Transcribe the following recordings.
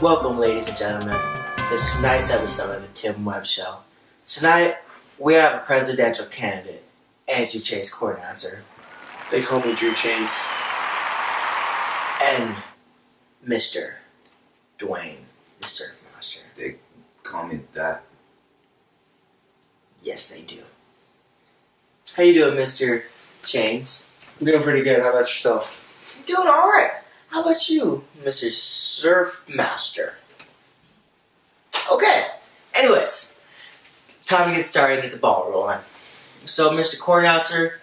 Welcome, ladies and gentlemen, to tonight's episode of the Tim Webb Show. Tonight, we have a presidential candidate and DruuChainz4President. They call me DruuChainz. And Mr. Dwayne, the Surf Master. They call me that. Yes, they do. How you doing, Mr. Chainz? I'm doing pretty good. How about yourself? I'm doing alright. How about you, Mr. Surf Master? Okay. Anyways, it's time to get started and get the ball rolling. So, Mr. Coordinator,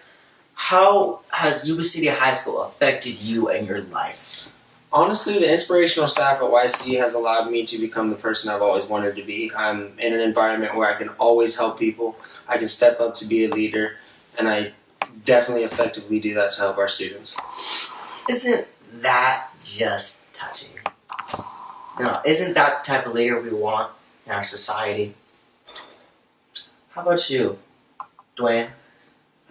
how has Yuba City High School affected you and your life? Honestly, the inspirational staff at YC has allowed me to become the person I've always wanted to be. I'm in an environment where I can always help people. I can step up to be a leader, and I definitely effectively do that to help our students. Isn't that just touching? No, isn't that the type of leader we want in our society? How about you, Dwayne?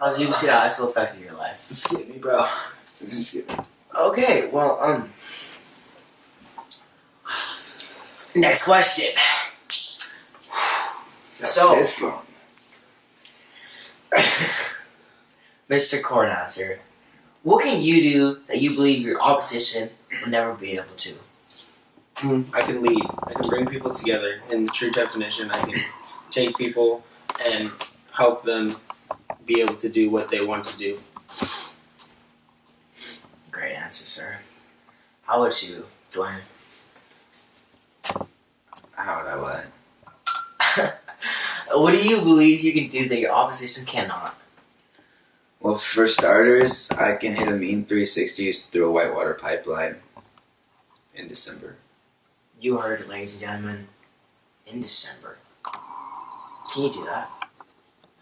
How's Yuba City High School affected your life? Just get me, bro. Just get me. Okay, well, next question. So, Mr. Coordinator, what can you do that you believe your opposition will never be able to? I can lead. I can bring people together. In the true definition, I can take people and help them be able to do what they want to do. Great answer, sir. How about you, Dwayne? How would I what? What do you believe you can do that your opposition cannot? Well, for starters, I can hit a mean 360s through a whitewater pipeline in December. You heard it, ladies and gentlemen. In December. Can you do that?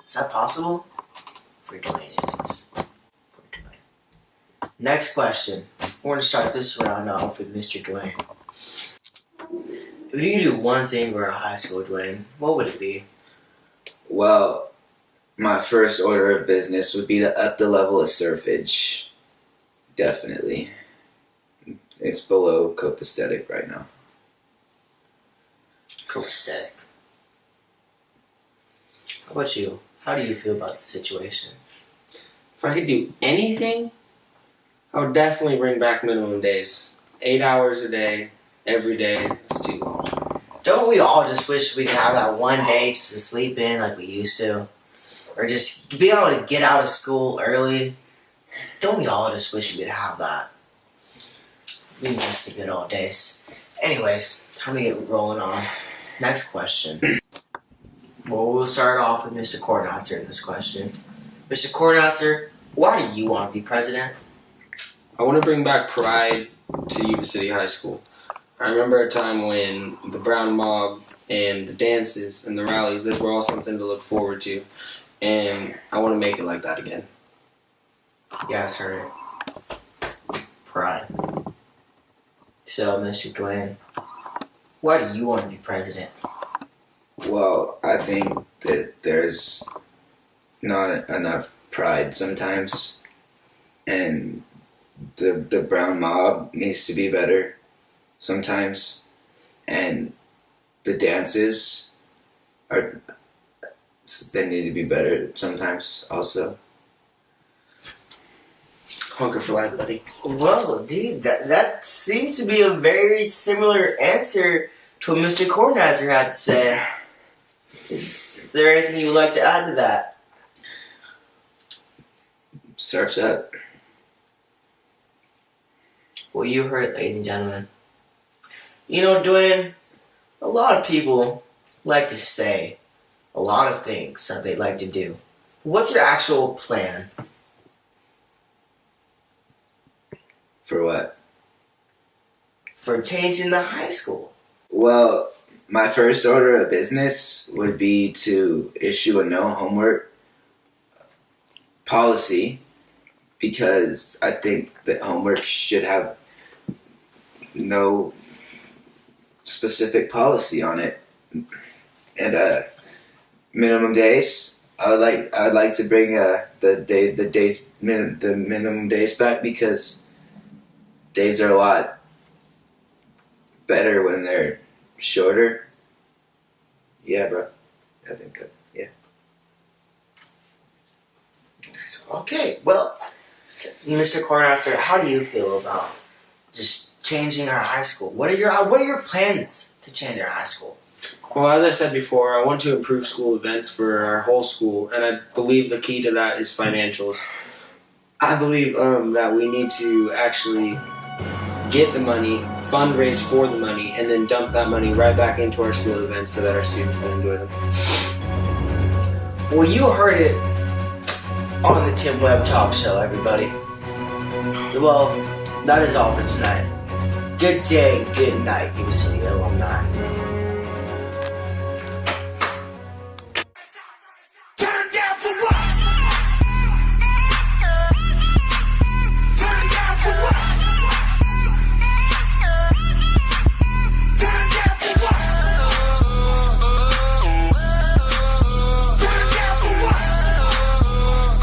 Is that possible? For Dwayne, it is. For Dwayne. Next question. We're going to start this round off with Mr. Dwayne. If you could do one thing for our high school, Dwayne, what would it be? Well, my first order of business would be to up the level of surfage. Definitely. It's below copacetic right now. Copacetic. How about you? How do you feel about the situation? If I could do anything, I would definitely bring back minimum days. 8 hours a day, every day. That's too long. Don't we all just wish we could have that one day just to sleep in like we used to? Or just be able to get out of school early? Don't we all just wish we could have that? We miss the good old days. Anyways, time to get rolling on. Next question. Well, we'll start off with Mr. Coordinator in this question. Mr. Coordinator, why do you want to be president? I want to bring back pride to Yuba City High School. I remember a time when the Brown Mob and the dances and the rallies, those were all something to look forward to. And I want to make it like that again. You guys heard it. Pride. So, Mr. Dwayne, why do you want to be president? Well, I think that there's not enough pride sometimes. And the brown mob needs to be better sometimes, and the dances they need to be better sometimes also. Hunker for life, buddy. Well, dude, that seems to be a very similar answer to what Mr. Coordinator had to say. Is there anything you would like to add to that? Surf's up. Well, you heard it, ladies and gentlemen. You know, Dwayne, a lot of people like to say a lot of things that they like to do. What's your actual plan? For what? For changing the high school. Well, my first order of business would be to issue a no homework policy, because I think that homework should have no specific policy on it. And minimum days, I would like to bring the minimum days back, because days are a lot better when they're shorter. Yeah, bro. I think that. Yeah. Okay, well, Mr. Cornatzer, how do you feel about just changing our high school? What are your plans to change our high school? Well, as I said before, I want to improve school events for our whole school, and I believe the key to that is financials. I believe that we need to actually get the money, fundraise for the money, and then dump that money right back into our school events so that our students can enjoy them. Well, you heard it on the Tim Webb Talk Show, everybody. Well, that is all for tonight. Good day, good night, Yuba City alumni.